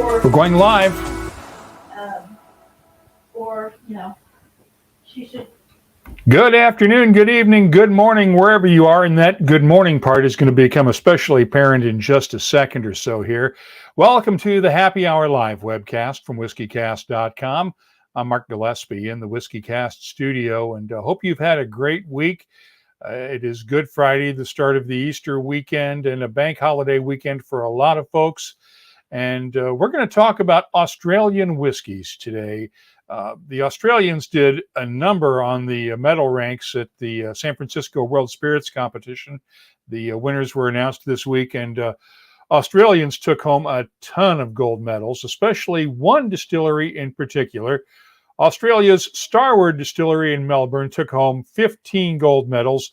We're going live. She should. Good afternoon, good evening, good morning, wherever you are. And that good morning part is going to become especially apparent in just a second or so here. Welcome to the Happy Hour Live webcast from whiskeycast.com. I'm Mark Gillespie in the WhiskyCast studio, and hope you've had a great week. It is Good Friday, the start of the Easter weekend, and a bank holiday weekend for a lot of folks. And we're going to talk about Australian whiskies today. The Australians did a number on the medal ranks at the San Francisco World Spirits Competition. The winners were announced this week, and Australians took home a ton of gold medals, especially one distillery in particular. Australia's Starward Distillery in Melbourne took home 15 gold medals.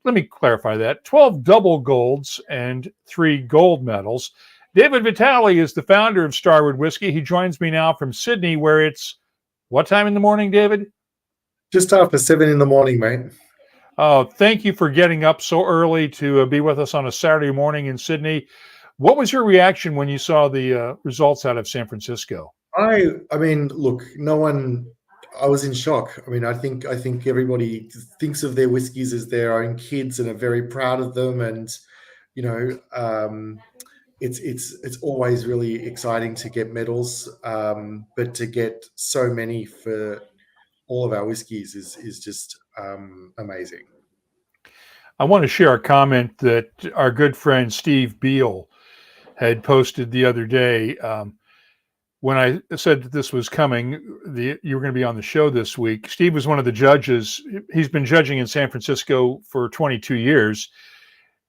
Let me clarify that. 12 double golds and 3 gold medals. David Vitale is the founder of Starward Whisky. He joins me now from Sydney, where it's what time in the morning, David? Just after 7 in the morning, mate. Oh, thank you for getting up so early to be with us on a Saturday morning in Sydney. What was your reaction when you saw the results out of San Francisco? I mean, look, I was in shock. I mean, I think everybody thinks of their whiskies as their own kids and are very proud of them. And, you know, it's always really exciting to get medals, but to get so many for all of our whiskies is just amazing. I want to share a comment that our good friend Steve Beal had posted the other day. When I said that this was coming, you were going to be on the show this week. Steve was one of the judges. He's been judging in San Francisco for 22 years.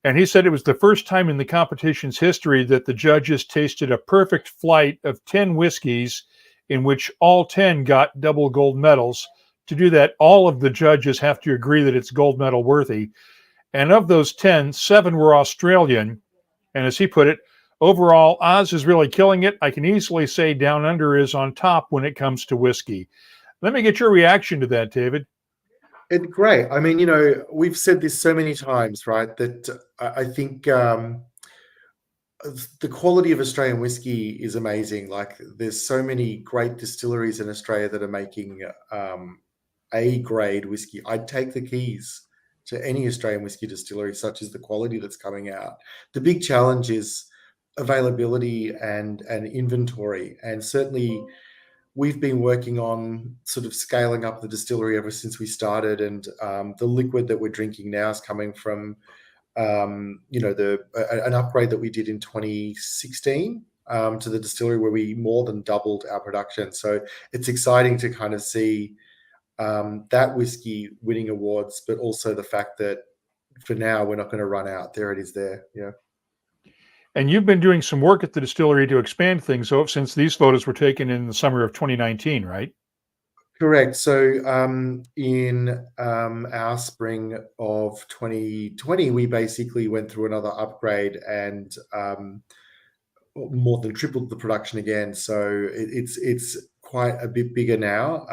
And he said it was the first time in the competition's history that the judges tasted a perfect flight of 10 whiskeys in which all 10 got double gold medals. To do that, all of the judges have to agree that it's gold medal worthy. And of those 10, 7 were Australian. And as he put it, overall, Oz is really killing it. I can easily say Down Under is on top when it comes to whiskey. Let me get your reaction to that, David. It's great. I mean, you know, we've said this so many times, right, that I think the quality of Australian whiskey is amazing. Like, there's so many great distilleries in Australia that are making A-grade whiskey. I'd take the keys to any Australian whiskey distillery, such as the quality that's coming out. The big challenge is availability and inventory, and certainly we've been working on sort of scaling up the distillery ever since we started, and the liquid that we're drinking now is coming from an upgrade that we did in 2016 to the distillery, where we more than doubled our production. So it's exciting to kind of see that whiskey winning awards, but also the fact that for now we're not going to run out. There it is there. Yeah. And you've been doing some work at the distillery to expand things since these photos were taken in the summer of 2019, right? Correct. So in our spring of 2020, we basically went through another upgrade and more than tripled the production again. So it's quite a bit bigger now.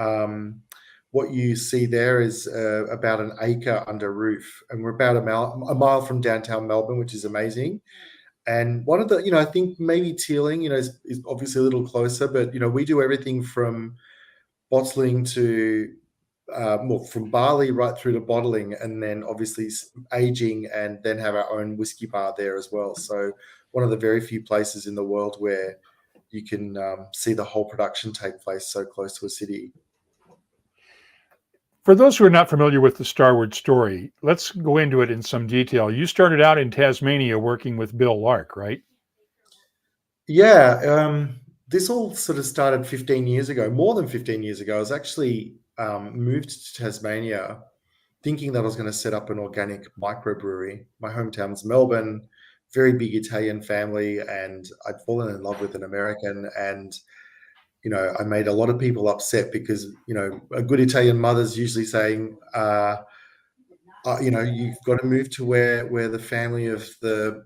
What you see there is about an acre under roof, and we're about a mile from downtown Melbourne, which is amazing. And one of the, I think maybe Teeling, is obviously a little closer, but, we do everything from bottling to, from barley right through to bottling, and then obviously aging, and then have our own whiskey bar there as well. So one of the very few places in the world where you can see the whole production take place so close to a city. For those who are not familiar with the Starward story, let's go into it in some detail. You started out in Tasmania working with Bill Lark, right? Yeah. This all sort of started 15 years ago, more than 15 years ago. I was actually moved to Tasmania thinking that I was going to set up an organic microbrewery. My hometown's Melbourne, very big Italian family, and I'd fallen in love with an American, and I made a lot of people upset because, a good Italian mother's usually saying, you've got to move to where the family of the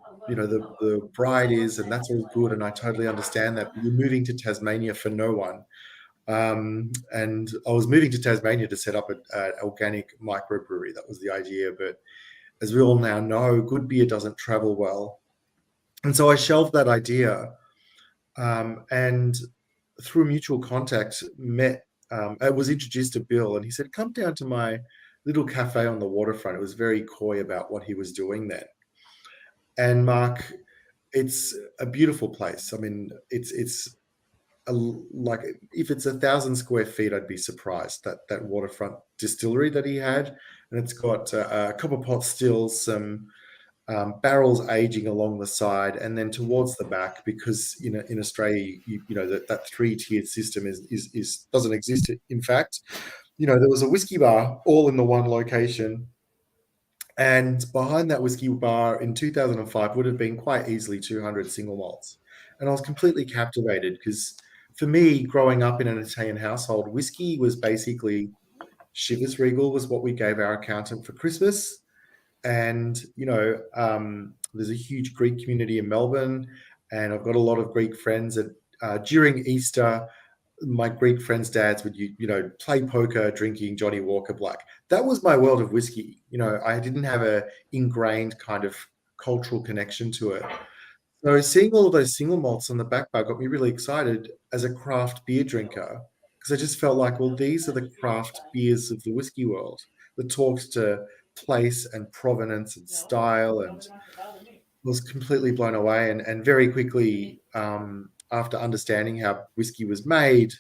bride is, and that's all good. And I totally understand that. But you're moving to Tasmania for no one. And I was moving to Tasmania to set up an organic microbrewery. That was the idea. But as we all now know, good beer doesn't travel well. And so I shelved that idea. and through mutual contact, I was introduced to Bill, and he said, "Come down to my little cafe on the waterfront." It was very coy about what he was doing then. And Mark, it's a beautiful place. I mean, it's like if it's 1,000 square feet, I'd be surprised that waterfront distillery that he had, and it's got a copper pot stills, some barrels aging along the side, and then towards the back, because in Australia, that three-tiered system is doesn't exist. In fact, there was a whiskey bar all in the one location, and behind that whiskey bar in 2005 would have been quite easily 200 single malts, and I was completely captivated because for me, growing up in an Italian household, whiskey was basically Chivas Regal was what we gave our accountant for Christmas. And there's a huge Greek community in Melbourne, and I've got a lot of Greek friends. And during Easter, my Greek friends' dads would play poker, drinking Johnny Walker Black. That was my world of whiskey. I didn't have a ingrained kind of cultural connection to it. So seeing all of those single malts on the back bar got me really excited as a craft beer drinker, because I just felt like, well, these are the craft beers of the whiskey world that talks to place and provenance and style, and was completely blown away. And very quickly, after understanding how whiskey was made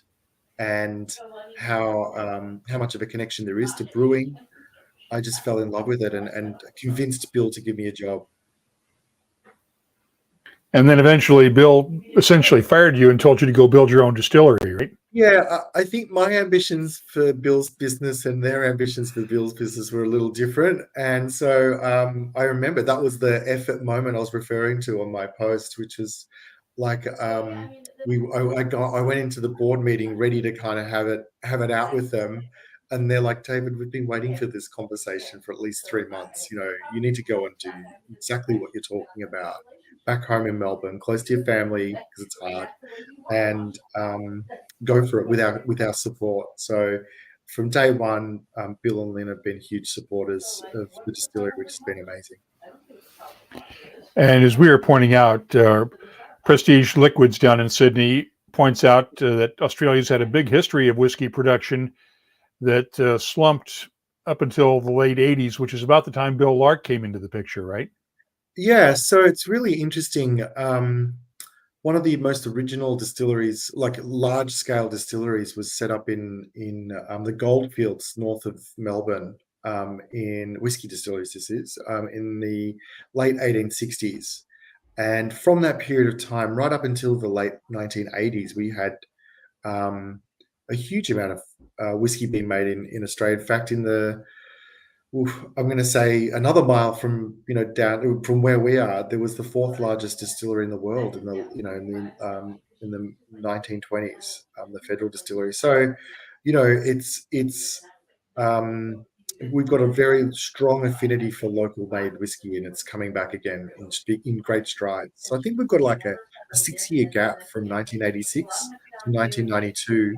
and how much of a connection there is to brewing, I just fell in love with it and convinced Bill to give me a job. And then eventually Bill essentially fired you and told you to go build your own distillery, right? Yeah, I think my ambitions for Bill's business and their ambitions for Bill's business were a little different. And so I remember that was the effort moment I was referring to on my post, which was like I went into the board meeting ready to kind of have it out with them. And they're like, "David, we've been waiting for this conversation for at least 3 months. You need to go and do exactly what you're talking about back home in Melbourne, close to your family, because it's hard, and go for it with our support." So from day one, Bill and Lynn have been huge supporters of the distillery, which has been amazing. And as we were pointing out, Prestige Liquids down in Sydney points out that Australia's had a big history of whiskey production that slumped up until the late 80s, which is about the time Bill Lark came into the picture, right? Yeah, so it's really interesting. One of the most original distilleries, like large-scale distilleries, was set up in the Goldfields north of Melbourne, in whiskey distilleries. This is in the late 1860s, and from that period of time, right up until the late 1980s, we had a huge amount of whiskey being made in Australia. In fact, I'm going to say another mile from down from where we are, there was the fourth largest distillery in the world in the 1920s, the Federal Distillery. So, it's we've got a very strong affinity for local made whiskey, and it's coming back again in great strides. So I think we've got like a 6-year gap from 1986 to 1992.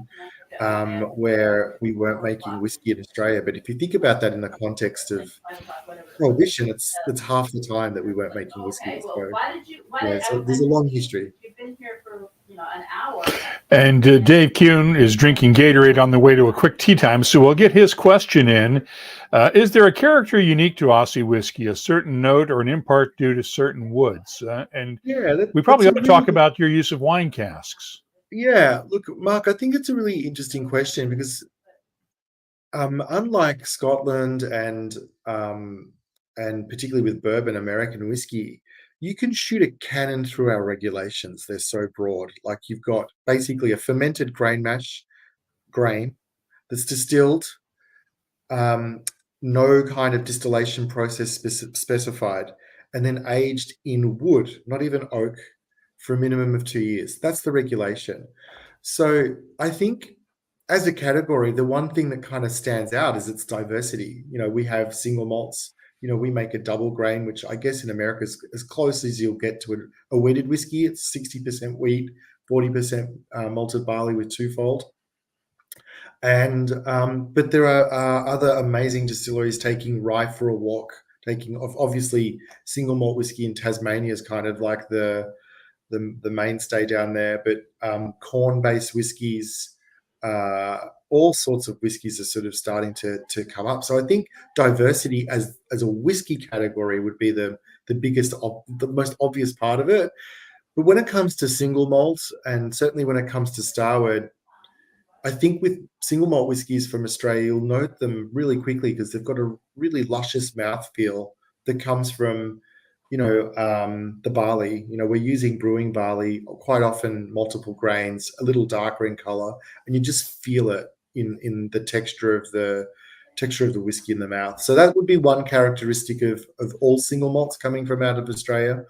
Where we weren't making whiskey in Australia. But if you think about that in the context of prohibition, it's half the time that we weren't making whiskey. So, so there's a long history. And Dave Kuhn is drinking Gatorade on the way to a quick tea time, so we'll get his question in. Is there a character unique to Aussie whiskey, a certain note or an impart due to certain woods? And we probably ought to talk about your use of wine casks. Yeah, look, Mark, I think it's a really interesting question because unlike Scotland and particularly with bourbon, American whiskey, you can shoot a cannon through our regulations. They're so broad. Like you've got basically a fermented grain mash grain that's distilled, no kind of distillation process specified, and then aged in wood, not even oak, for a minimum of 2 years. That's the regulation. So I think as a category, the one thing that kind of stands out is its diversity. We have single malts. We make a double grain, which I guess in America is as close as you'll get to a wheated whiskey. It's 60% wheat, 40% malted barley with twofold. And but there are other amazing distilleries taking rye for a walk, taking obviously single malt whiskey in Tasmania is kind of like the the mainstay down there. But corn-based whiskies, all sorts of whiskies are sort of starting to come up. So I think diversity as a whiskey category would be the the most obvious part of it. But when it comes to single malts, and certainly when it comes to Starward, I think with single malt whiskies from Australia, you'll note them really quickly because they've got a really luscious mouthfeel that comes from, the barley. We're using brewing barley, quite often multiple grains, a little darker in color, and you just feel it in the texture of the whiskey in the mouth. So that would be one characteristic of all single malts coming from out of Australia.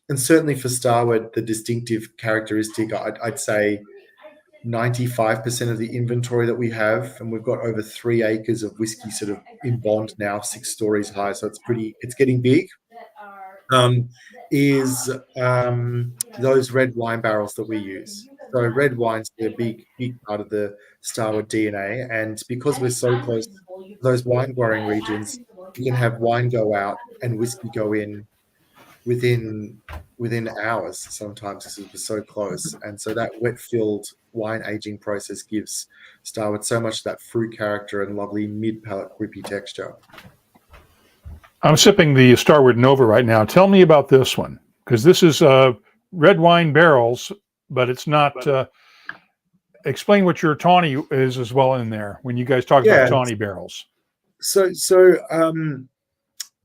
And certainly for Starward, the distinctive characteristic, I'd say 95% of the inventory that we have, and we've got over 3 acres of whiskey sort of in bond now, 6 stories high. So it's getting big. Is those red wine barrels that we use. So red wine's a big part of the Starward DNA, and because we're so close to those wine growing regions, we can have wine go out and whiskey go in within hours sometimes because we're so close. And so that wet-filled wine aging process gives Starward so much of that fruit character and lovely mid-palate grippy texture. I'm sipping the Starward Nova right now. Tell me about this one, because this is red wine barrels, but it's not. Explain what your tawny is as well in there when you guys talk about tawny barrels. So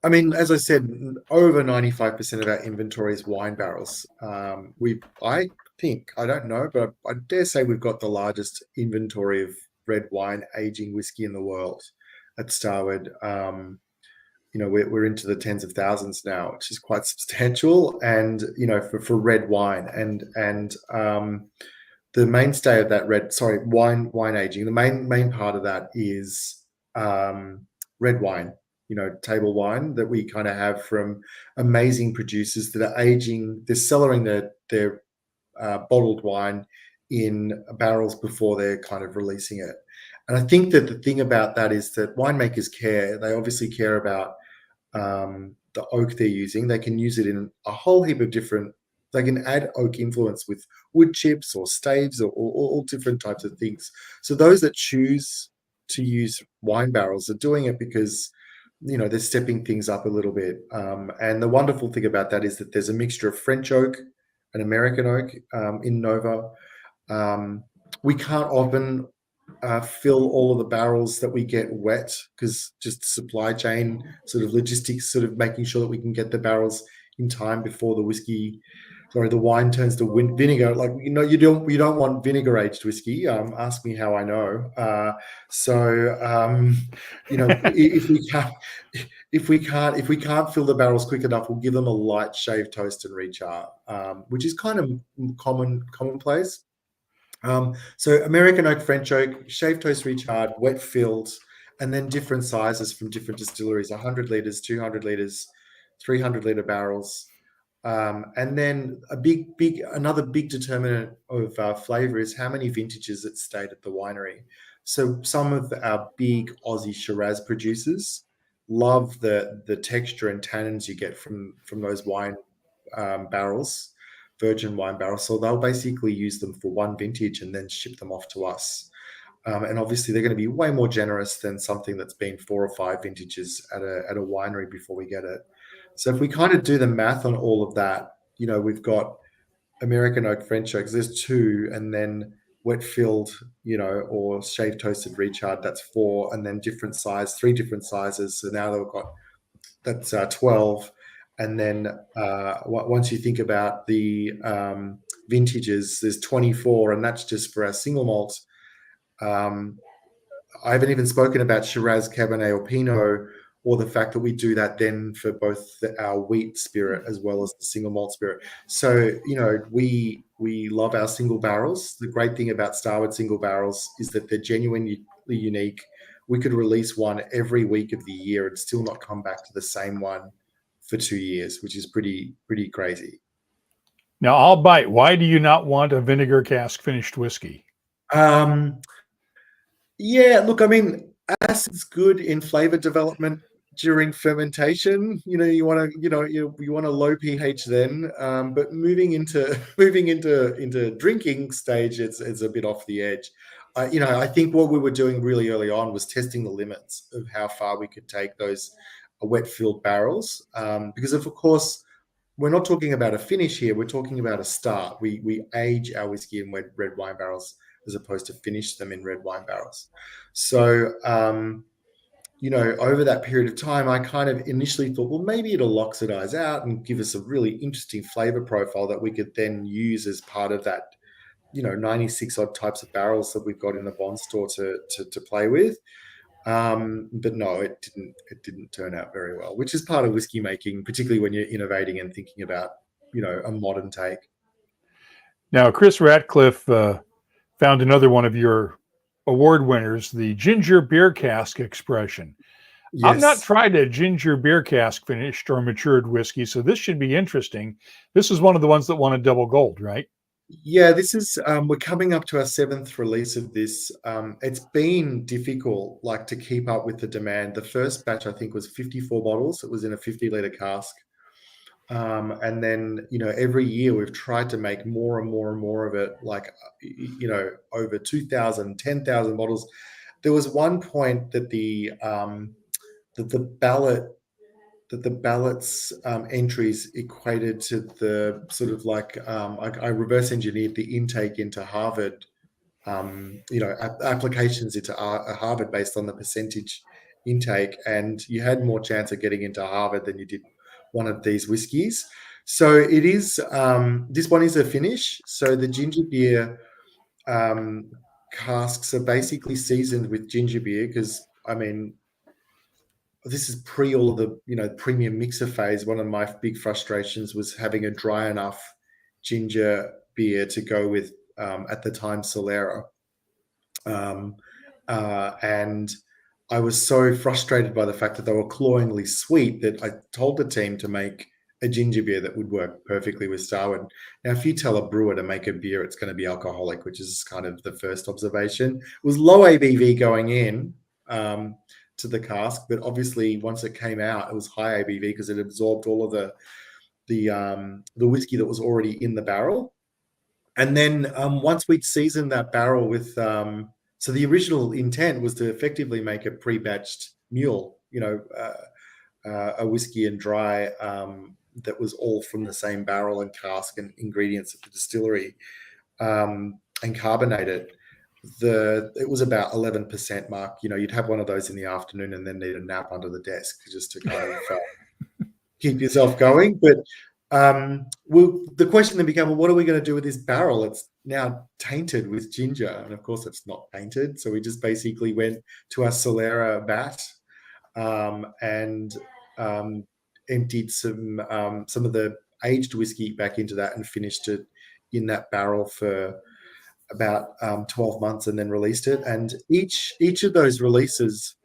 I mean, as I said, over 95% of our inventory is wine barrels. I think, I don't know, but I dare say we've got the largest inventory of red wine aging whiskey in the world at Starward. We're into the tens of thousands now, which is quite substantial. And, for red wine and the mainstay of that wine aging, the main part of that is red wine. Table wine that we kind of have from amazing producers that are aging, they're cellaring their bottled wine in barrels before they're kind of releasing it. And I think that the thing about that is that winemakers care. They obviously care about the oak they're using. They can use it in a whole heap of different, they can add oak influence with wood chips or staves or all different types of things. So those that choose to use wine barrels are doing it because they're stepping things up a little bit. And the wonderful thing about that is that there's a mixture of French oak and American oak in Nova. We can't often fill all of the barrels that we get wet because just supply chain sort of logistics, sort of making sure that we can get the barrels in time before the wine turns to vinegar. Like, you don't want vinegar aged whiskey. Ask me how I know. If we can't fill the barrels quick enough, we'll give them a light shave, toast, and rechar, which is kind of commonplace. So American oak, French oak, shave, toast, recharred, wet filled, and then different sizes from different distilleries: 100 liters, 200 liters, 300-liter barrels. And then another big determinant of flavor is how many vintages it stayed at the winery. So some of our big Aussie Shiraz producers love the texture and tannins you get from those wine barrels, virgin wine barrels. So they'll basically use them for one vintage and then ship them off to us. And obviously they're going to be way more generous than something that's been 4 or 5 vintages at a winery before we get it. So if we kind of do the math on all of that, we've got American oak, French oaks, there's 2, and then wet filled, or shave toasted recharred, that's 4, and then 3 different sizes. So now that's 12. And then once you think about the vintages, there's 24, and that's just for our single malts. I haven't even spoken about Shiraz, Cabernet, or Pinot, or the fact that we do that then for both our wheat spirit as well as the single malt spirit. So, we love our single barrels. The great thing about Starward single barrels is that they're genuinely unique. We could release one every week of the year and still not come back to the same one for 2 years, which is pretty crazy. Now, I'll bite. Why do you not want a vinegar cask finished whiskey? Yeah, look, I mean, acid's good in flavor development. during fermentation. You want to, you want a low pH then, but moving into into drinking stage, it's a bit off the edge. I think what we were doing really early on was testing the limits of how far we could take those wet filled barrels, because of course we're not talking about a finish here. We're talking about a start. We age our whiskey in red wine barrels as opposed to finish them in red wine barrels. So over that period of time, I kind of initially thought, well, maybe it'll oxidize out and give us a really interesting flavor profile that we could then use as part of that, 96 odd types of barrels that we've got in the bond store to play with. But no, it didn't turn out very well, which is part of whiskey making, particularly when you're innovating and thinking about, a modern take. Now, Chris Ratcliffe found another one of your award winners, the ginger beer cask expression. I've not Yes. tried a ginger beer cask finished or matured whiskey, so this should be interesting. This is one of the ones that won a double gold, right? Yeah, this is we're coming up to our 7th release of this. It's been difficult, like, to keep up with the demand. The first batch, I think, was 54 bottles. It was in a 50-liter cask. And then, every year we've tried to make more and more and more of it, like, over 2,000, 10,000 bottles. There was one point that the ballot that the ballots entries equated to the sort of like, I reverse engineered the intake into Harvard, applications into Harvard based on the percentage intake, and you had more chance of getting into Harvard than you did one of these whiskies. So it is, this one is a finish. So the ginger beer casks are basically seasoned with ginger beer because, I mean, this is pre all of the premium mixer phase. One of my big frustrations was having a dry enough ginger beer to go with, at the time, Solera. And I was so frustrated by the fact that they were cloyingly sweet that I told the team to make a ginger beer that would work perfectly with Starward. Now, if you tell a brewer to make a beer, it's going to be alcoholic, which is kind of the first observation. It was low ABV going in, to the cask, but obviously once it came out, it was high ABV because it absorbed all of the whiskey that was already in the barrel. And then, once we'd seasoned that barrel with, so the original intent was to effectively make a pre-batched mule, a whiskey and dry, that was all from the same barrel and cask and ingredients at the distillery, and carbonate it. It was about 11% mark. You'd have one of those in the afternoon and then need a nap under the desk just to kind of keep yourself going. But the question then became, well, what are we going to do with this barrel? It's now tainted with ginger, and of course it's not painted. So we just basically went to our Solera vat, and emptied some of the aged whiskey back into that and finished it in that barrel for about 12 months and then released it. And each of those releases,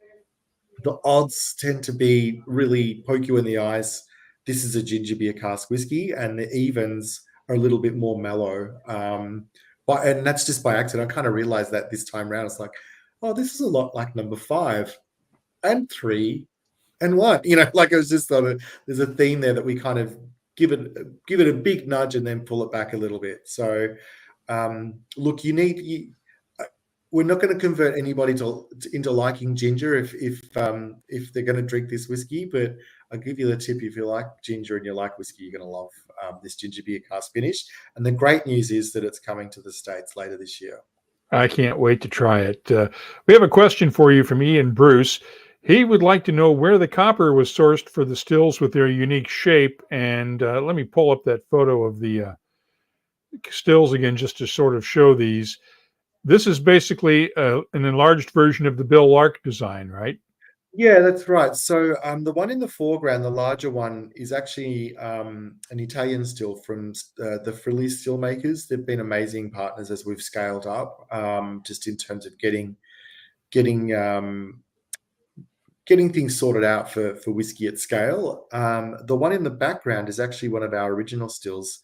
the odds tend to be really poke you in the eyes. This is a ginger beer cask whiskey, and the evens are a little bit more mellow. And that's just by accident. I kind of realized that this time around. It's like, oh, this is a lot like number 5 and 3 and 1. Like, it was just there's a theme there that we kind of give it a big nudge and then pull it back a little bit. So look, we're not going to convert anybody into liking ginger if they're going to drink this whiskey, but I'll give you the tip: if you like ginger and you like whiskey, you're going to love this ginger beer cask finish. And the great news is that it's coming to the States later this year. I can't wait to try it. We have a question for you from Ian Bruce. He would like to know where the copper was sourced for the stills with their unique shape. And let me pull up that photo of the stills again just to sort of show these. This is basically an enlarged version of the Bill Lark design, right? Yeah, that's right. So the one in the foreground, the larger one, is actually an Italian still from the Frilly still makers. They've been amazing partners as we've scaled up, just in terms of getting things sorted out for whiskey at scale. The one in the background is actually one of our original stills.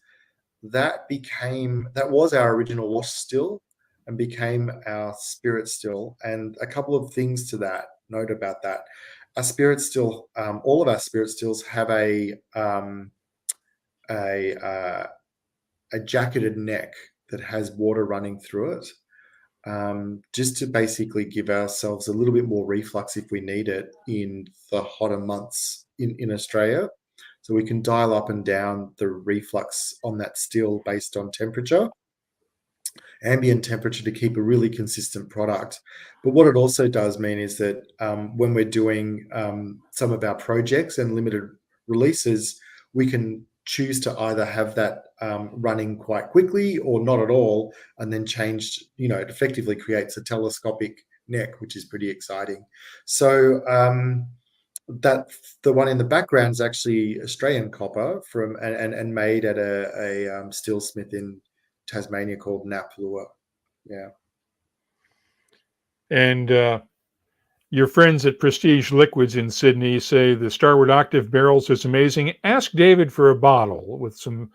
That was our original wash still and became our spirit still. And a couple of things to note about that. our spirit still, all of our spirit stills have a jacketed neck that has water running through it, just to basically give ourselves a little bit more reflux if we need it in the hotter months in Australia. So we can dial up and down the reflux on that still based on temperature, ambient temperature, to keep a really consistent product. But what it also does mean is that when we're doing some of our projects and limited releases, we can choose to either have that running quite quickly or not at all, and then change, it effectively creates a telescopic neck, which is pretty exciting. So that the one in the background is actually Australian copper from and made at a stillsmith in Tasmania called Naplua. Yeah. And your friends at Prestige Liquids in Sydney say the Starward Octave barrels is amazing. Ask David for a bottle, with some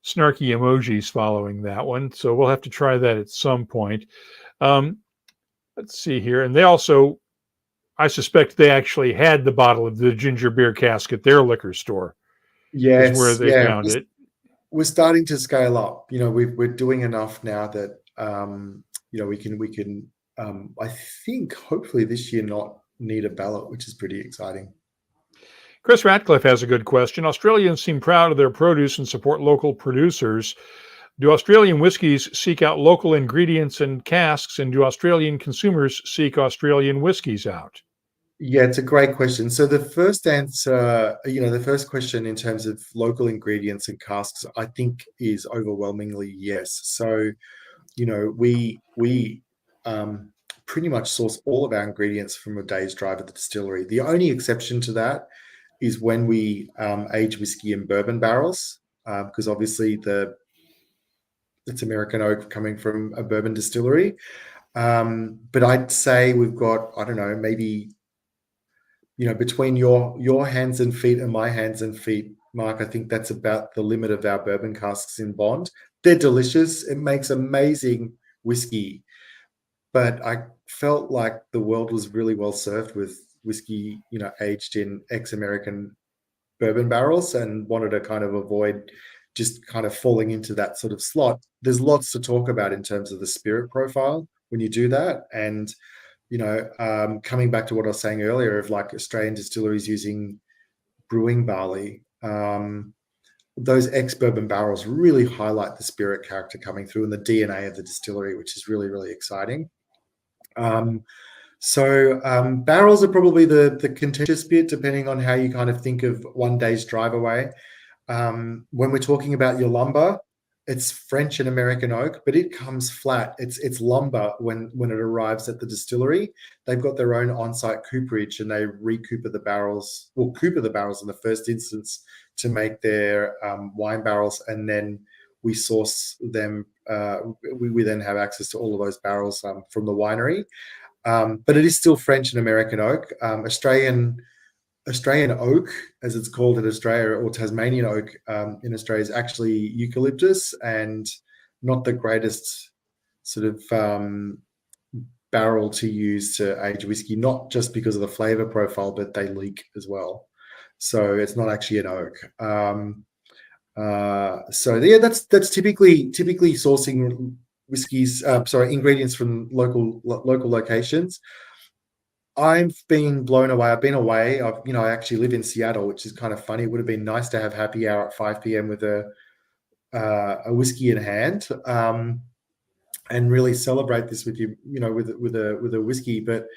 snarky emojis following that one. So we'll have to try that at some point. Let's see here. And they also, I suspect they actually had the bottle of the ginger beer cask at their liquor store. Yes, is where they found it. We're starting to scale up. We're doing enough now that we can. I think hopefully this year not need a ballot, which is pretty exciting. Chris Ratcliffe has a good question. Australians seem proud of their produce and support local producers. Do Australian whiskies seek out local ingredients and casks, and do Australian consumers seek Australian whiskies out? Yeah, it's a great question. So the first answer, the first question in terms of local ingredients and casks, I think is overwhelmingly yes. So, we pretty much source all of our ingredients from a day's drive at the distillery. The only exception to that is when we age whiskey in bourbon barrels, because obviously it's American oak coming from a bourbon distillery. But I'd say we've got, I don't know, maybe, between your hands and feet and my hands and feet, Mark, I think that's about the limit of our bourbon casks in Bond. They're delicious. It makes amazing whiskey. But I felt like the world was really well served with whiskey, aged in ex-American bourbon barrels, and wanted to kind of avoid just kind of falling into that sort of slot. There's lots to talk about in terms of the spirit profile when you do that. And, coming back to what I was saying earlier of like Australian distilleries using brewing barley, those ex-bourbon barrels really highlight the spirit character coming through and the DNA of the distillery, which is really, really exciting. Barrels are probably the contentious bit, depending on how you kind of think of one day's drive away. When we're talking about your lumber, it's French and American oak, but it comes flat. It's lumber when it arrives at the distillery. They've got their own on-site cooperage, and they cooper the barrels in the first instance to make their wine barrels, and then we source them. We then have access to all of those barrels from the winery. But it is still French and American oak. Australian oak, as it's called in Australia, or Tasmanian oak in Australia, is actually eucalyptus, and not the greatest sort of barrel to use to age whiskey, not just because of the flavor profile, but they leak as well. So it's not actually an oak. That's typically sourcing whiskies, ingredients from local locations. I've been blown away. I've been away. I actually live in Seattle, which is kind of funny. It would have been nice to have happy hour at 5 p.m. with a whiskey in hand, and really celebrate this with you, with a whiskey. But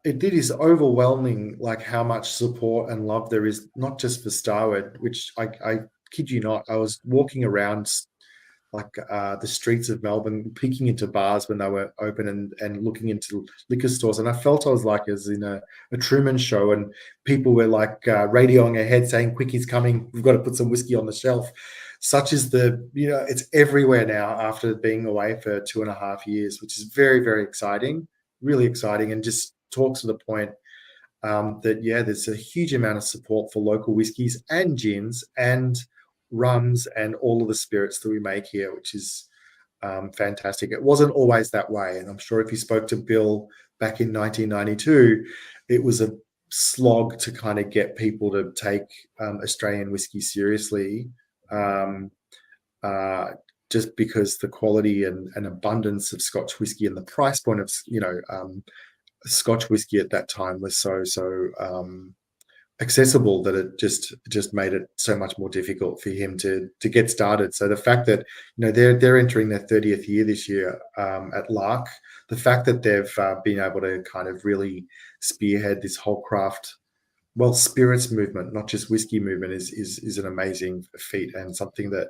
it is overwhelming, like how much support and love there is, not just for Starward, which I kid you not, I was walking around like the streets of Melbourne, peeking into bars when they were open, and looking into liquor stores. And I felt I was like as in a Truman Show, and people were like radioing ahead saying, "Quickie's coming, we've got to put some whiskey on the shelf." Such is it's everywhere now after being away for 2.5 years, which is very, very exciting, really exciting, and just talks to the point that, there's a huge amount of support for local whiskies and gins and rums and all of the spirits that we make here, which is fantastic. It wasn't always that way, and I'm sure if you spoke to Bill back in 1992, it was a slog to kind of get people to take Australian whiskey seriously, just because the quality and abundance of Scotch whiskey and the price point of Scotch whiskey at that time was so accessible that it just made it so much more difficult for him to get started. So the fact that they're entering their 30th year this year at Lark, the fact that they've been able to kind of really spearhead this whole craft, spirits movement, not just whiskey movement, is an amazing feat and something that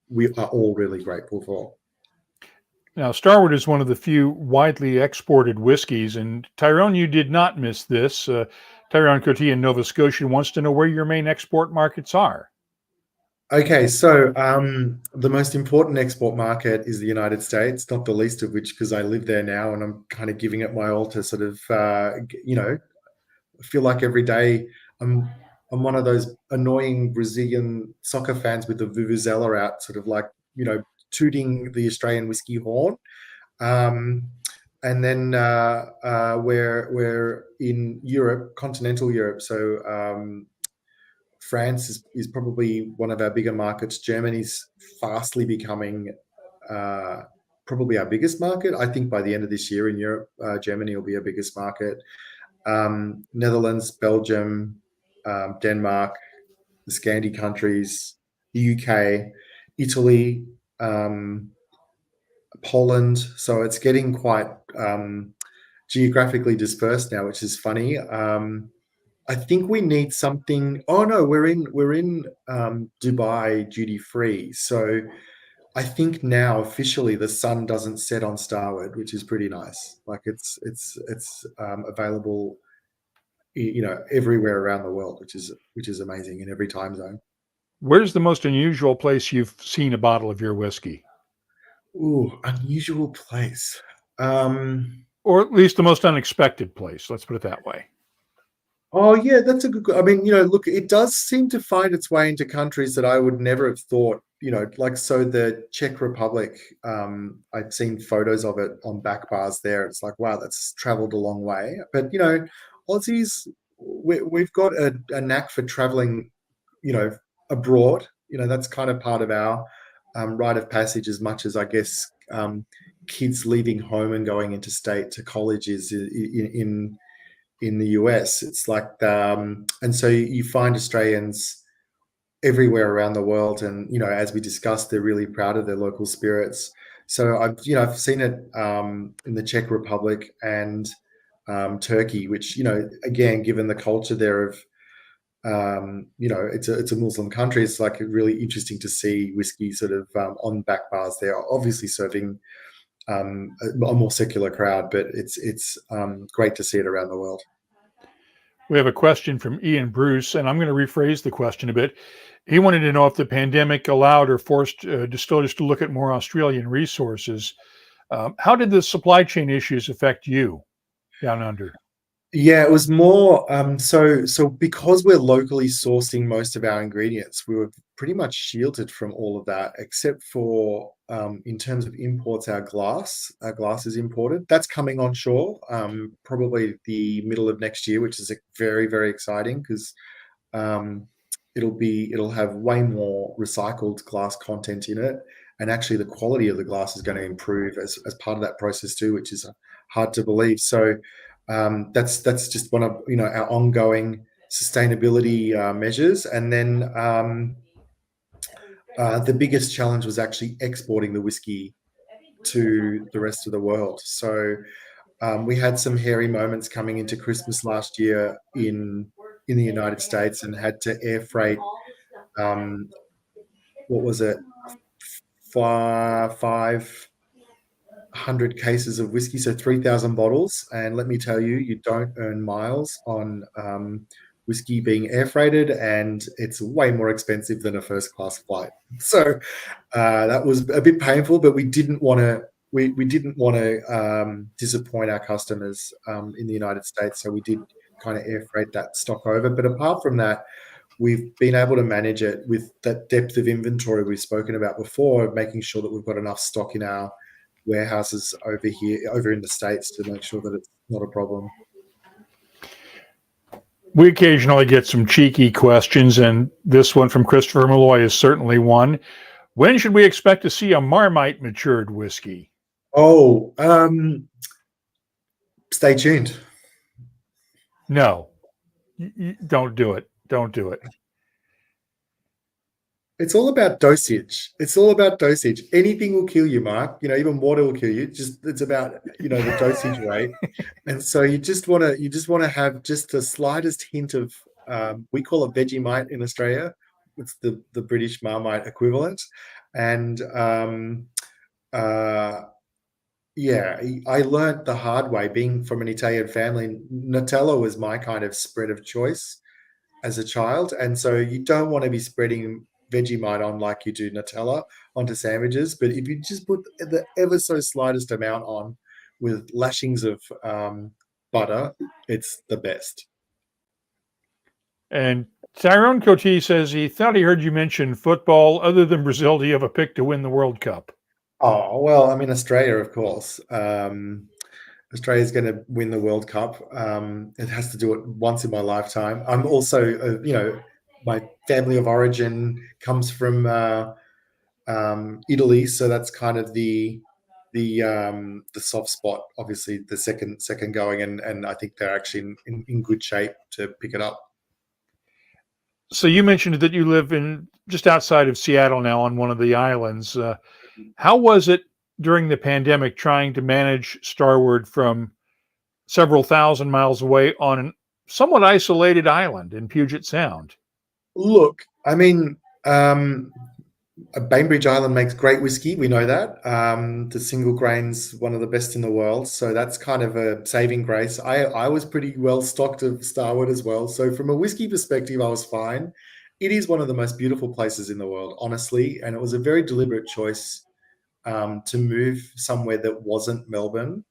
we are all really grateful for. Now, Starward is one of the few widely exported whiskeys, and Tyrone, you did not miss this. Tyrone Coty in Nova Scotia wants to know where your main export markets are. Okay, so the most important export market is the United States, not the least of which because I live there now and I'm kind of giving it my all to sort of, feel like every day I'm one of those annoying Brazilian soccer fans with the vuvuzela out, sort of like, tooting the Australian whiskey horn. And then we're in Europe, continental Europe. So France is probably one of our bigger markets. Germany's fastly becoming probably our biggest market. I think by the end of this year in Europe, Germany will be our biggest market. Netherlands, Belgium, Denmark, the Scandi countries, the UK, Italy, Poland. So it's getting quite geographically dispersed now, which is funny. I think we need something. Oh no, we're in Dubai duty free. So I think now officially the sun doesn't set on Starward, which is pretty nice. Like it's available, everywhere around the world, which is amazing in every time zone. Where's the most unusual place you've seen a bottle of your whiskey? Ooh, unusual place. Or at least the most unexpected place. Let's put it that way. Oh yeah, that's a good. I mean, look, it does seem to find its way into countries that I would never have thought. Like so the Czech Republic. I'd seen photos of it on back bars there. It's like, wow, that's traveled a long way. But Aussies, we've got a knack for traveling, abroad. That's kind of part of our rite of passage, as much as I guess kids leaving home and going interstate to college is in the US. It's like, and so you find Australians everywhere around the world, and as we discussed, they're really proud of their local spirits. So I've seen it in the Czech Republic and Turkey, which again, given the culture there of it's a Muslim country, it's like really interesting to see whiskey sort of on back bars there, obviously serving a more secular crowd, but it's great to see it around the world. We have a question from Ian Bruce, and I'm going to rephrase the question a bit. He wanted to know if the pandemic allowed or forced distillers to look at more Australian resources. How did the supply chain issues affect you down under? Yeah, it was more so because we're locally sourcing most of our ingredients, we were pretty much shielded from all of that, except for in terms of imports, our glass is imported. That's coming on shore probably the middle of next year, which is very, very exciting because it'll have way more recycled glass content in it, and actually the quality of the glass is going to improve as part of that process too, which is hard to believe. So that's just one of our ongoing sustainability measures. And then the biggest challenge was actually exporting the whiskey to the rest of the world. So we had some hairy moments coming into Christmas last year in the United States, and had to air freight what was it, 500 cases of whiskey, so 3,000 bottles. And let me tell you, you don't earn miles on whiskey being air freighted, and it's way more expensive than a first class flight. So that was a bit painful, but we didn't want to disappoint our customers in the United States, so we did kind of air freight that stock over. But apart from that, we've been able to manage it with that depth of inventory we've spoken about before, making sure that we've got enough stock in our warehouses over in the States to make sure that it's not a problem. We occasionally get some cheeky questions, and this one from Christopher Malloy is certainly one. When should we expect to see a Marmite matured whiskey? Oh, stay tuned. No, don't do it. Don't do it. It's all about dosage. It's all about dosage. Anything will kill you, Mark. Even water will kill you. It's about the dosage rate. And so you just want to have just the slightest hint of we call it Vegemite in Australia. It's the British Marmite equivalent. And yeah, I learned the hard way being from an Italian family. Nutella was my kind of spread of choice as a child. And so you don't want to be spreading Vegemite on like you do Nutella onto sandwiches. But if you just put the ever so slightest amount on with lashings of butter, it's the best. And Tyrone Cote says he thought he heard you mention football. Other than Brazil, do you have a pick to win the World Cup? Oh, well, I mean, Australia, of course. Australia's going to win the World Cup. It has to do it once in my lifetime. I'm also, my family of origin comes from Italy, so that's kind of the soft spot. Obviously, the second going, and I think they're actually in good shape to pick it up. So you mentioned that you live in just outside of Seattle now on one of the islands. How was it during the pandemic trying to manage Starward from several thousand miles away on a somewhat isolated island in Puget Sound? Look, I mean, Bainbridge Island makes great whiskey. We know that. The single grain's one of the best in the world. So that's kind of a saving grace. I was pretty well stocked of Starward as well. So from a whiskey perspective, I was fine. It is one of the most beautiful places in the world, honestly. And it was a very deliberate choice to move somewhere that wasn't Melbourne.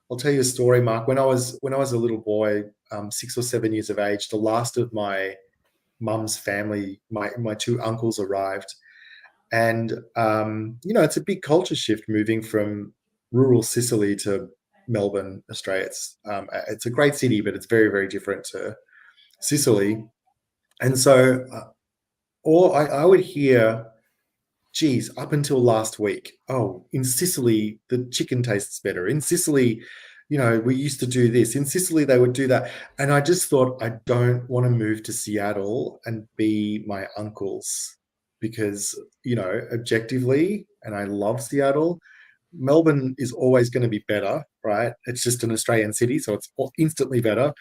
I'll tell you a story, Mark. When I was a little boy, 6 or 7 years of age, the last of my mum's family, my two uncles arrived. And, it's a big culture shift moving from rural Sicily to Melbourne, Australia. It's a great city, but it's very, very different to Sicily. And so I would hear, geez, up until last week, oh, in Sicily, the chicken tastes better. In Sicily, we used to do this. In Sicily, they would do that. And I just thought, I don't want to move to Seattle and be my uncles because, objectively, and I love Seattle, Melbourne is always going to be better, right? It's just an Australian city, so it's instantly better.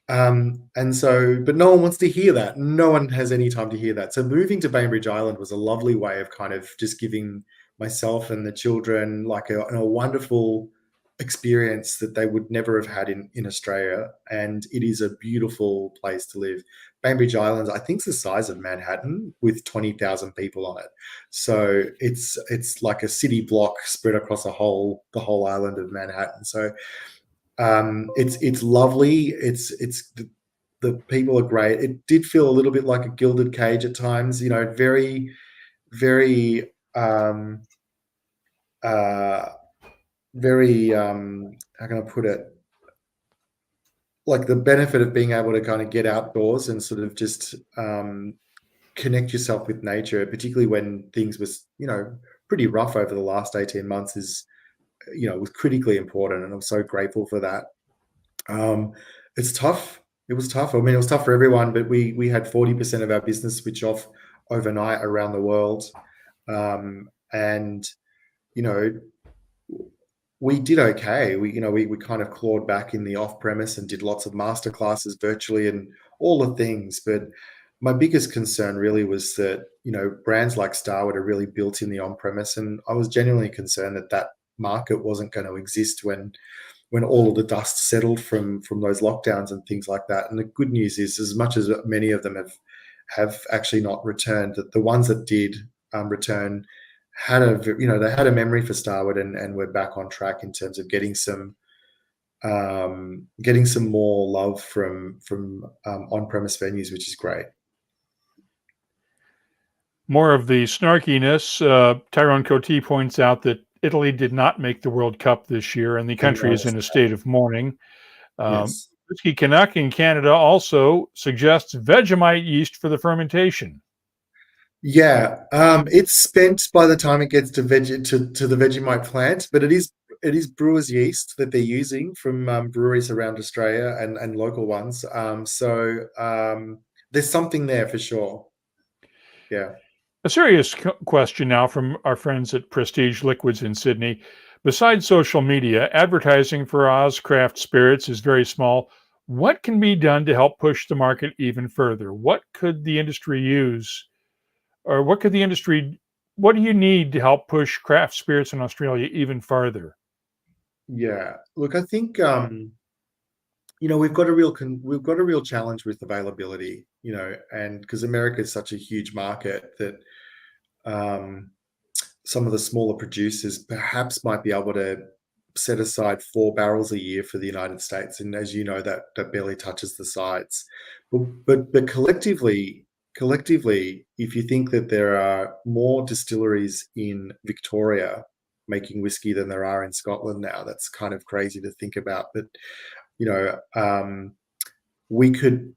And so, but no one wants to hear that. No one has any time to hear that. So moving to Bainbridge Island was a lovely way of kind of just giving myself and the children like a wonderful experience that they would never have had in Australia. And it is a beautiful place to live. Bainbridge Island, I think, is the size of Manhattan with 20,000 people on it. So it's like a city block spread across the whole island of Manhattan. So it's lovely. It's the people are great. It did feel a little bit like a gilded cage at times. Very, very, very. How can I put it? Like the benefit of being able to kind of get outdoors and sort of just connect yourself with nature, particularly when things was pretty rough over the last 18 months, is was critically important, and I'm so grateful for that. It's tough. It was tough. I mean, it was tough for everyone, but we had 40% of our business switch off overnight around the world. And, we did okay. We kind of clawed back in the off-premise and did lots of masterclasses virtually and all the things. But my biggest concern really was that, brands like Starward are really built in the on-premise. And I was genuinely concerned that market wasn't going to exist when all of the dust settled from those lockdowns and things like that. And the good news is, as much as many of them have actually not returned, that the ones that did return had they had a memory for Starward, and we're back on track in terms of getting some more love from on-premise venues, which is great. More of the snarkiness. Tyrone Cote points out that Italy did not make the World Cup this year, and the I country is in a noticed. state of mourning. Yes. Whiskey Canuck in Canada also suggests Vegemite yeast for the fermentation. Yeah, it's spent by the time it gets to the Vegemite plant, but it is brewer's yeast that they're using from breweries around Australia and local ones. There's something there for sure. Yeah. A serious question now from our friends at Prestige Liquids in Sydney. Besides social media, advertising for Oz Craft Spirits is very small. What can be done to help push the market even further? What could the industry use, or what do you need to help push craft spirits in Australia even farther? Yeah. Look, I think we've got a real challenge with availability, and because America is such a huge market that um, some of the smaller producers perhaps might be able to set aside 4 barrels a year for the United States, and as you know, that barely touches the sides. But collectively, if you think that there are more distilleries in Victoria making whiskey than there are in Scotland now, that's kind of crazy to think about. But you know, we could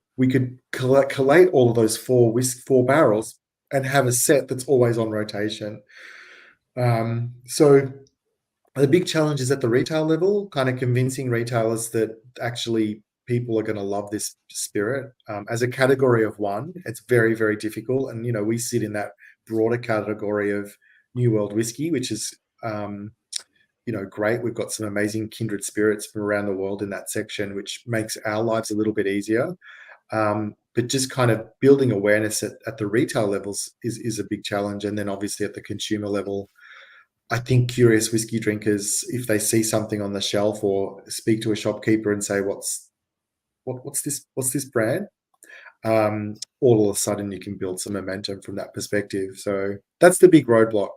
collate all of those 4 barrels and have a set that's always on rotation. So the big challenge is at the retail level, kind of convincing retailers that actually people are going to love this spirit. As a category of one, it's very, very difficult. And, we sit in that broader category of New World whiskey, which is, great. We've got some amazing kindred spirits from around the world in that section, which makes our lives a little bit easier. But just kind of building awareness at the retail levels is a big challenge. And then obviously at the consumer level, I think curious whiskey drinkers, if they see something on the shelf or speak to a shopkeeper and say, what's this brand? All of a sudden you can build some momentum from that perspective. So that's the big roadblock.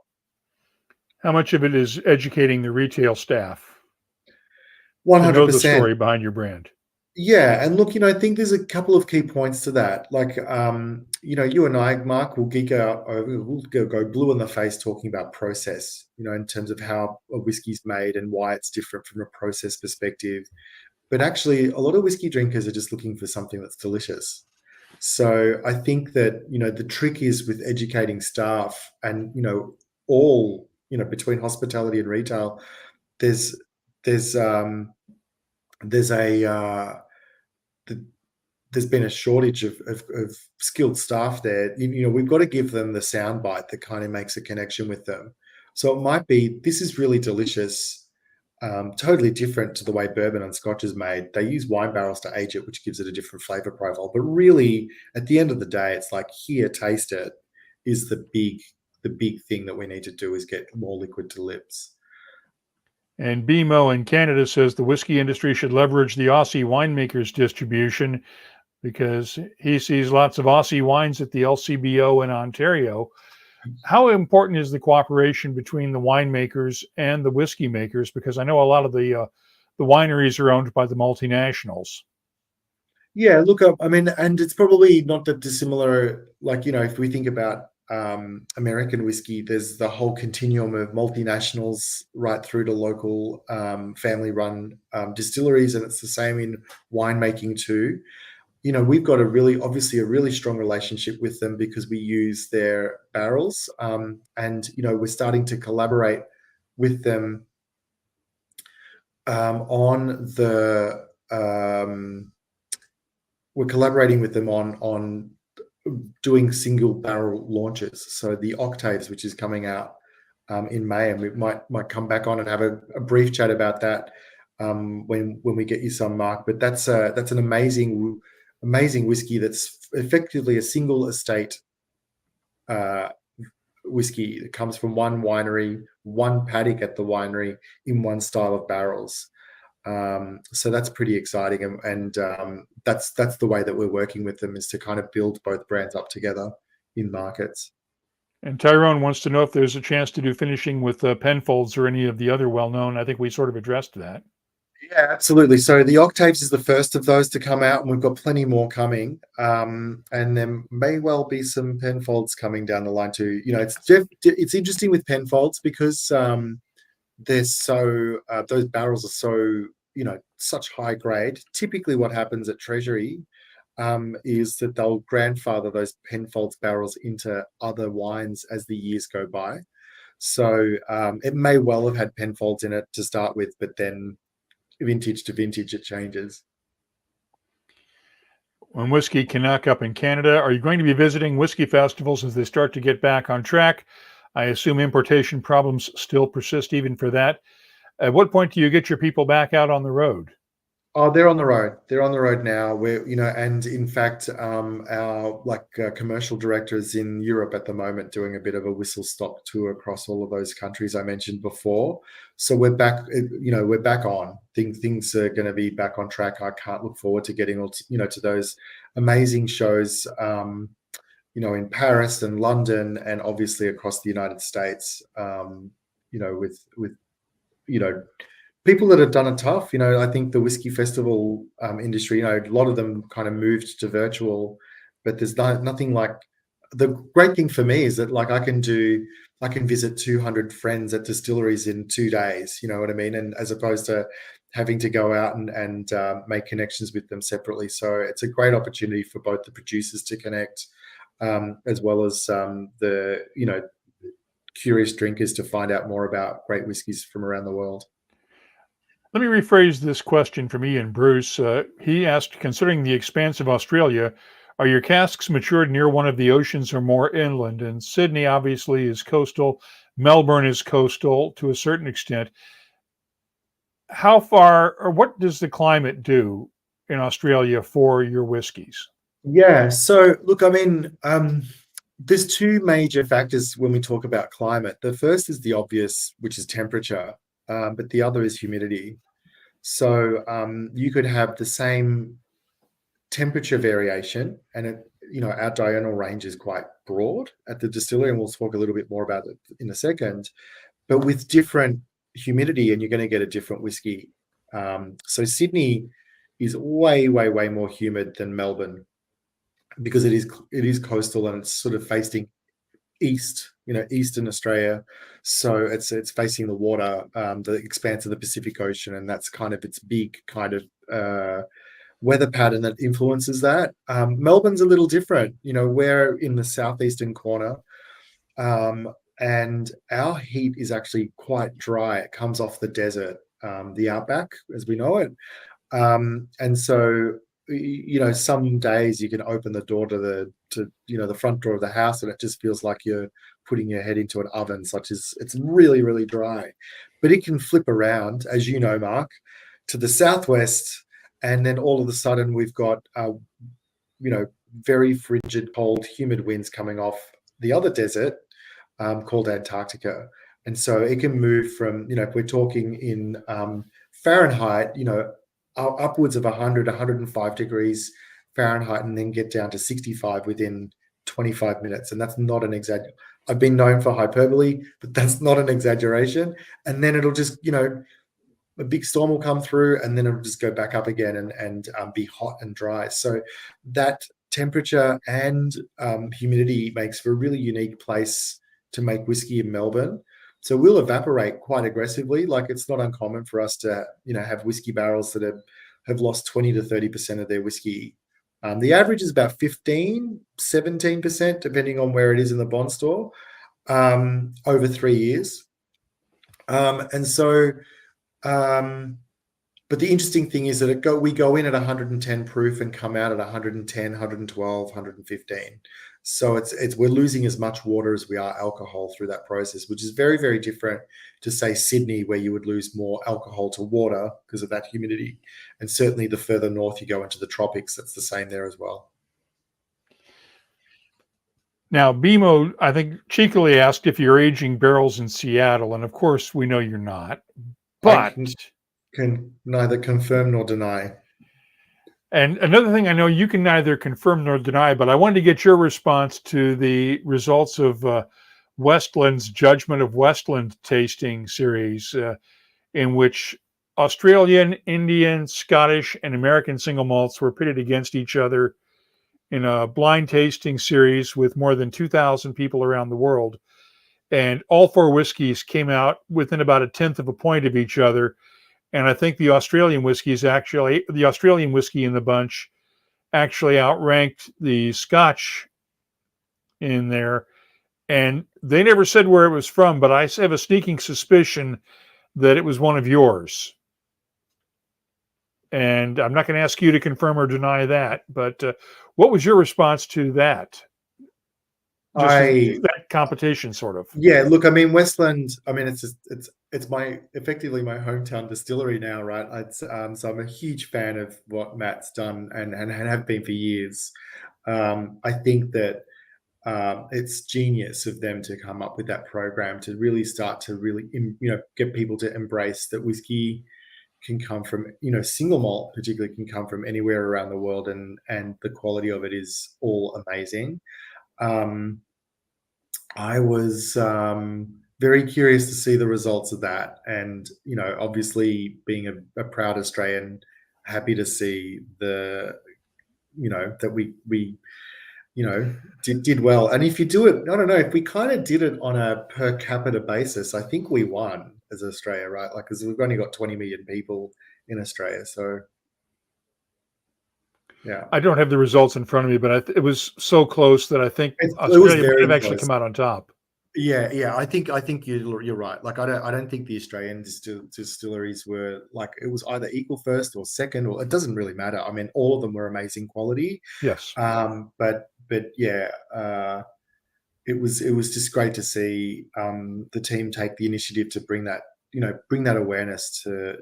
How much of it is educating the retail staff to know the 100%. story behind your brand? Yeah, and look, I think there's a couple of key points to that. Like, you and I, Mark, will geek out, we'll go blue in the face talking about process, in terms of how a whiskey's made and why it's different from a process perspective. But actually, a lot of whiskey drinkers are just looking for something that's delicious. So I think that, the trick is with educating staff and, all, between hospitality and retail, there's there's there's a there's been a shortage of skilled staff there. We've got to give them the soundbite that kind of makes a connection with them. So it might be, this is really delicious, totally different to the way bourbon and scotch is made. They use wine barrels to age it, which gives it a different flavor profile. But really, at the end of the day, it's like, here, taste it, is the big thing that we need to do, is get more liquid to lips. And BMO in Canada says the whiskey industry should leverage the Aussie winemakers distribution because he sees lots of Aussie wines at the LCBO in Ontario. How important is the cooperation between the winemakers and the whiskey makers? Because I know a lot of the wineries are owned by the multinationals. Yeah, look, I mean, and it's probably not that dissimilar. Like, if we think about American whiskey, there's the whole continuum of multinationals right through to local family-run distilleries, and it's the same in winemaking too. We've got obviously a really strong relationship with them because we use their barrels, and we're starting to collaborate with them we're collaborating with them on doing single barrel launches. So the Octaves, which is coming out in May, and we might come back on and have a brief chat about that when we get you some, Mark. But that's an amazing whiskey that's effectively a single estate whiskey that comes from one winery, one paddock at the winery in one style of barrels. So that's pretty exciting, and that's the way that we're working with them, is to kind of build both brands up together in markets. And Tyrone wants to know if there's a chance to do finishing with Penfolds or any of the other well-known. I think we sort of addressed that. Yeah, absolutely. So the Octaves is the first of those to come out, and we've got plenty more coming. And there may well be some Penfolds coming down the line too. It's interesting with Penfolds because they're so those barrels are so, such high grade. Typically, what happens at Treasury is that they'll grandfather those Penfolds barrels into other wines as the years go by. So it may well have had Penfolds in it to start with, but then vintage to vintage, it changes. When Whiskey Canuck up in Canada, are you going to be visiting whiskey festivals as they start to get back on track? I assume importation problems still persist even for that. At what point do you get your people back out on the road? Oh, they're on the road. They're on the road now. We're, and in fact, our commercial director is in Europe at the moment doing a bit of a whistle stop tour across all of those countries I mentioned before. So we're back. We're back on. Things are going to be back on track. I can't look forward to getting to those amazing shows. In Paris and London, and obviously across the United States. With people that have done it tough. I think the whiskey festival industry, a lot of them kind of moved to virtual, but there's nothing like. The great thing for me is that I can visit 200 friends at distilleries in 2 days. You know what I mean? And as opposed to having to go out and make connections with them separately. So it's a great opportunity for both the producers to connect, as well as the curious drinkers to find out more about great whiskies from around the world. Let me rephrase this question from Ian Bruce. He asked, considering the expanse of Australia, are your casks matured near one of the oceans or more inland? And Sydney obviously is coastal. Melbourne is coastal to a certain extent. How far, or what does the climate do in Australia for your whiskies? Yeah. So look, I mean, there's two major factors when we talk about climate. The first is the obvious, which is temperature, but the other is humidity. So you could have the same temperature variation, and our diurnal range is quite broad at the distillery, and we'll talk a little bit more about it in a second. But with different humidity, and you're going to get a different whiskey. So Sydney is way, way, way more humid than Melbourne because it is coastal and it's sort of facing east, eastern Australia. So it's facing the water, the expanse of the Pacific Ocean, and that's kind of its big kind of weather pattern that influences that. Melbourne's a little different. We're in the southeastern corner, and our heat is actually quite dry. It comes off the desert, the outback, as we know it. And so, some days you can open the door to the front door of the house, and it just feels like you're putting your head into an oven, such as it's really, really dry. But it can flip around, as you know, Mark, to the southwest, and then all of a sudden we've got, very frigid, cold, humid winds coming off the other desert, called Antarctica. And so it can move from, if we're talking in Fahrenheit, upwards of 100, 105 degrees Fahrenheit, and then get down to 65 within 25 minutes. And that's not an exaggeration. I've been known for hyperbole, but that's not an exaggeration. And then it'll just, a big storm will come through, and then it'll just go back up again and be hot and dry. So that temperature and humidity makes for a really unique place to make whiskey in Melbourne. So we'll evaporate quite aggressively. It's not uncommon for us to, have whiskey barrels that have lost 20 to 30% of their whiskey. The average is about 15, 17%, depending on where it is in the bond store, over 3 years. But the interesting thing is that we go in at 110 proof and come out at 110, 112, 115. So we're losing as much water as we are alcohol through that process, which is very, very different to, say, Sydney, where you would lose more alcohol to water because of that humidity. And certainly the further north you go into the tropics, that's the same there as well. Now, BMO, I think, cheekily asked if you're aging barrels in Seattle, and of course we know you're not. But I can neither confirm nor deny. And another thing I know you can neither confirm nor deny, but I wanted to get your response to the results of Westland's Judgment of Westland tasting series, in which Australian, Indian, Scottish, and American single malts were pitted against each other in a blind tasting series with more than 2,000 people around the world. and all four whiskeys came out within about a tenth of a point of each other. And I think the Australian whiskey in the bunch actually outranked the Scotch in there. And they never said where it was from, but I have a sneaking suspicion that it was one of yours. And I'm not going to ask you to confirm or deny that, but what was your response to that? That competition, sort of. Yeah, look, I mean, Westland. I mean, it's effectively my hometown distillery now, right? So I'm a huge fan of what Matt's done and have been for years. I think that it's genius of them to come up with that program to really start to get people to embrace that whiskey can come from, single malt particularly can come from anywhere around the world, and the quality of it is all amazing. I was very curious to see the results of that, and obviously being a proud Australian, happy to see that we did well. And if you do it, I don't know, if we kind of did it on a per capita basis, I think we won as Australia, right? Like, because we've only got 20 million people in Australia, so yeah. I don't have the results in front of me, but it was so close that I think Australia might have actually come out on top. Yeah. I think you're right. Like, I don't think the Australian distilleries were, like, it was either equal first or second, or it doesn't really matter. I mean, all of them were amazing quality. Yes. But yeah, it was just great to see the team take the initiative to bring that awareness to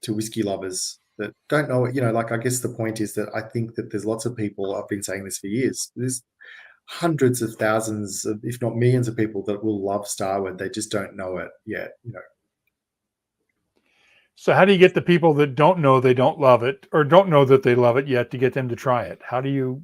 whiskey lovers that don't know it. Like, I guess the point is that I think that there's lots of people, I've been saying this for years, there's hundreds of thousands of, if not millions of people that will love Starward. They just don't know it yet, So how do you get the people that don't know they don't love it, or don't know that they love it yet, to get them to try it? How do you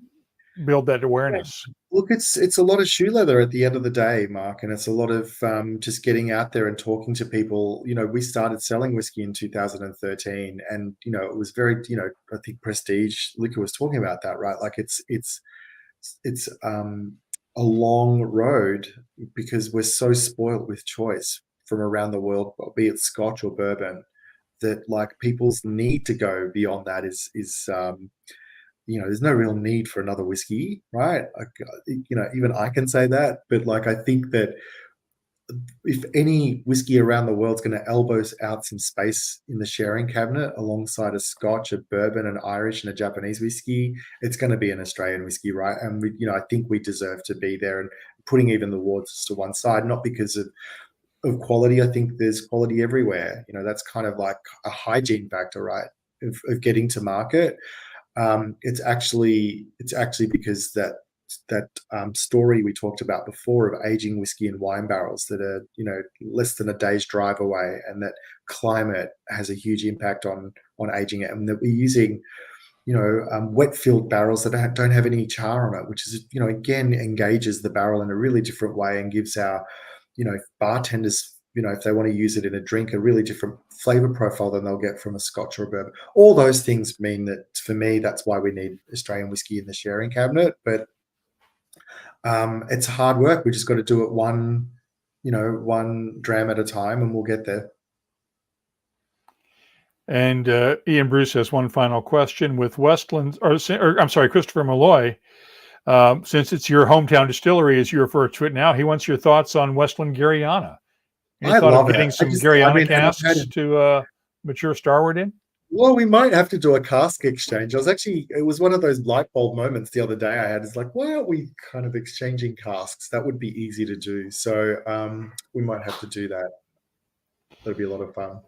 build that awareness? Look, it's a lot of shoe leather at the end of the day, Mark, and it's a lot of just getting out there and talking to people. We started selling whiskey in 2013, and it was very, I think Prestige Liquor was talking about that, right? Like, it's a long road, because we're so spoiled with choice from around the world, be it Scotch or bourbon, that, like, people's need to go beyond that is there's no real need for another whiskey, right? Like, even I can say that, but, like, I think that if any whiskey around the world's going to elbow out some space in the sharing cabinet alongside a Scotch, a bourbon, an Irish, and a Japanese whiskey, it's going to be an Australian whiskey, right? And I think we deserve to be there. And putting even the wards to one side, not because of quality. I think there's quality everywhere. That's kind of like a hygiene factor, right? Of getting to market. It's actually because that story we talked about before of aging whiskey in wine barrels that are less than a day's drive away, and that climate has a huge impact on aging it, and that we're using wet filled barrels that don't have any char on it, which is again engages the barrel in a really different way, and gives our bartenders, if they want to use it in a drink, a really different flavor profile than they'll get from a Scotch or a bourbon. All those things mean that, for me, that's why we need Australian whiskey in the sharing cabinet. But it's hard work. We just got to do it one dram at a time, and we'll get there. And Ian Bruce has one final question with Westland, or I'm sorry, Christopher Malloy. Since it's your hometown distillery, as you refer to it now, he wants your thoughts on Westland Gariana. Any thought of getting some Gariana casks to mature Starward in? Well, we might have to do a cask exchange. It was one of those light bulb moments the other day I had. It's like, why aren't we kind of exchanging casks? That would be easy to do. So we might have to do that. That'd be a lot of fun.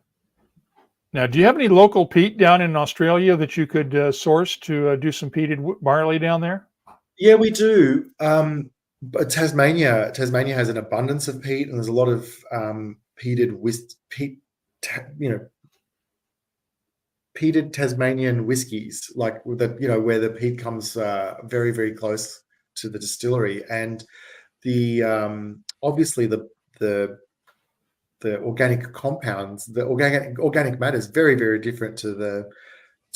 Now, do you have any local peat down in Australia that you could source to do some peated barley down there? Yeah, we do. But Tasmania has an abundance of peat, and there's a lot of peated Tasmanian whiskies, like where the peat comes very, very close to the distillery, and the obviously the organic compounds, the organic matter is very, very different to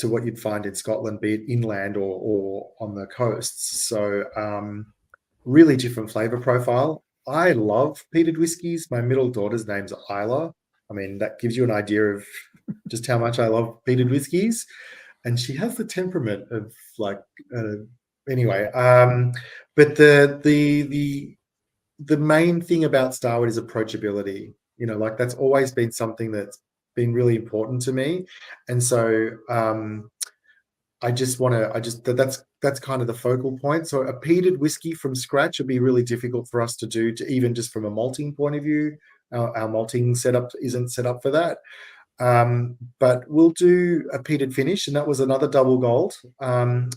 what you'd find in Scotland, be it inland or on the coasts. So really different flavor profile. I love peated whiskies. My middle daughter's name's Isla. I mean, that gives you an idea of just how much I love peated whiskies. And she has the temperament of like, anyway. But the main thing about Starward is approachability. Like that's always been something that's been really important to me. And so that's kind of the focal point. So a peated whiskey from scratch would be really difficult for us to do, to even just from a malting point of view. Our malting setup isn't set up for that. But we'll do a peated finish, and that was another double gold,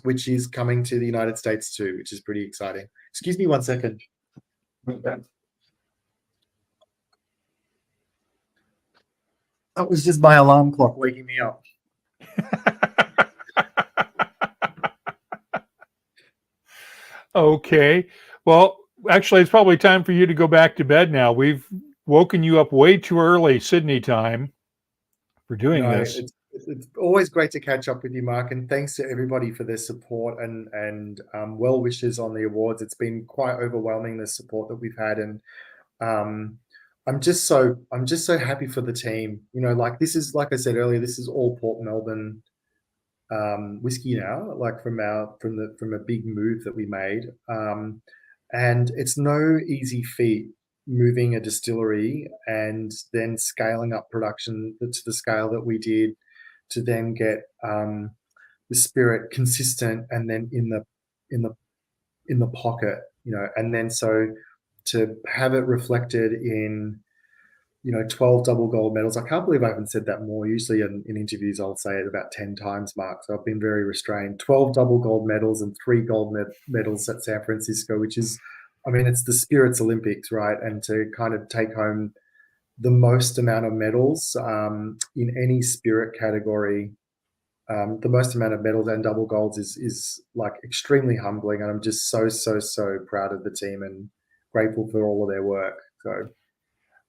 which is coming to the United States too, which is pretty exciting. Excuse me 1 second. That was just my alarm clock waking me up. Okay. Well, actually, it's probably time for you to go back to bed now. We've woken you up way too early, Sydney time, for doing this. It's always great to catch up with you, Mark, and thanks to everybody for their support and well wishes on the awards. It's been quite overwhelming, the support that we've had, and I'm just so happy for the team. Like this is, like I said earlier, this is all Port Melbourne whiskey now, like from a big move that we made, and it's no easy feat moving a distillery and then scaling up production to the scale that we did, to then get the spirit consistent and then in the pocket, and then so to have it reflected in 12 double gold medals. I can't believe I haven't said that more. Usually in interviews, I'll say it about 10 times, Mark. So I've been very restrained. 12 double gold medals and 3 gold medals at San Francisco, which is, I mean, it's the Spirits Olympics, right? And to kind of take home the most amount of medals in any spirit category, the most amount of medals and double golds is like extremely humbling. And I'm just so proud of the team and grateful for all of their work. So.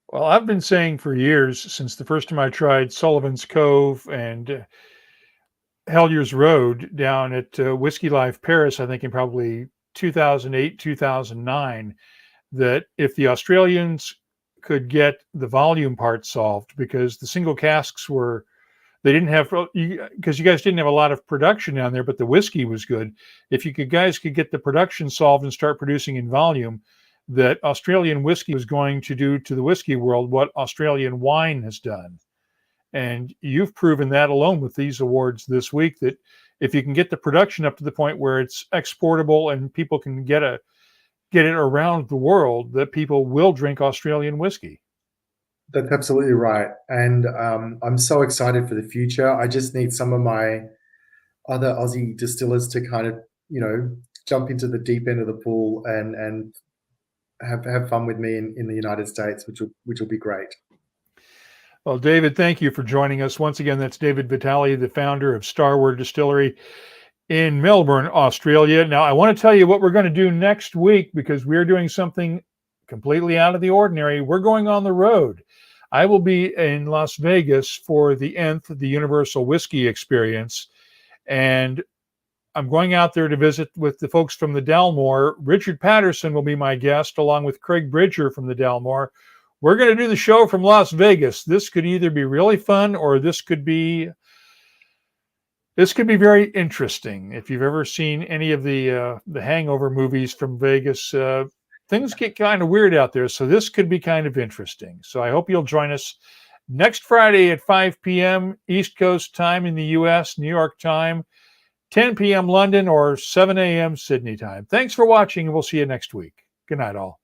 Well, I've been saying for years, since the first time I tried Sullivan's Cove and Hellier's Road down at Whiskey Life Paris, I think in probably 2008, 2009, that if the Australians could get the volume part solved, because the single casks they didn't have, because you guys didn't have a lot of production down there, but the whiskey was good. If you guys could get the production solved and start producing in volume, that Australian whiskey was going to do to the whiskey world what Australian wine has done. And you've proven that alone with these awards this week, that if you can get the production up to the point where it's exportable and people can get it around the world, that people will drink Australian whiskey. That's absolutely right. And I'm so excited for the future. I just need some of my other Aussie distillers to kind of, jump into the deep end of the pool and have fun with me in the United States, which will be great. Well, David, thank you for joining us. Once again, that's David Vitale, the founder of Starward Distillery in Melbourne, Australia. Now, I want to tell you what we're going to do next week, because we're doing something completely out of the ordinary. We're going on the road. I will be in Las Vegas for the Nth, the Universal Whiskey Experience, and I'm going out there to visit with the folks from the Dalmore. Richard Patterson will be my guest, along with Craig Bridger from the Dalmore. We're going to do the show from Las Vegas. This could either be really fun or this could be very interesting. If you've ever seen any of the Hangover movies from Vegas, things get kind of weird out there. So this could be kind of interesting. So I hope you'll join us next Friday at 5 p.m. East Coast time in the U.S., New York time, 10 p.m. London, or 7 a.m. Sydney time. Thanks for watching, and we'll see you next week. Good night, all.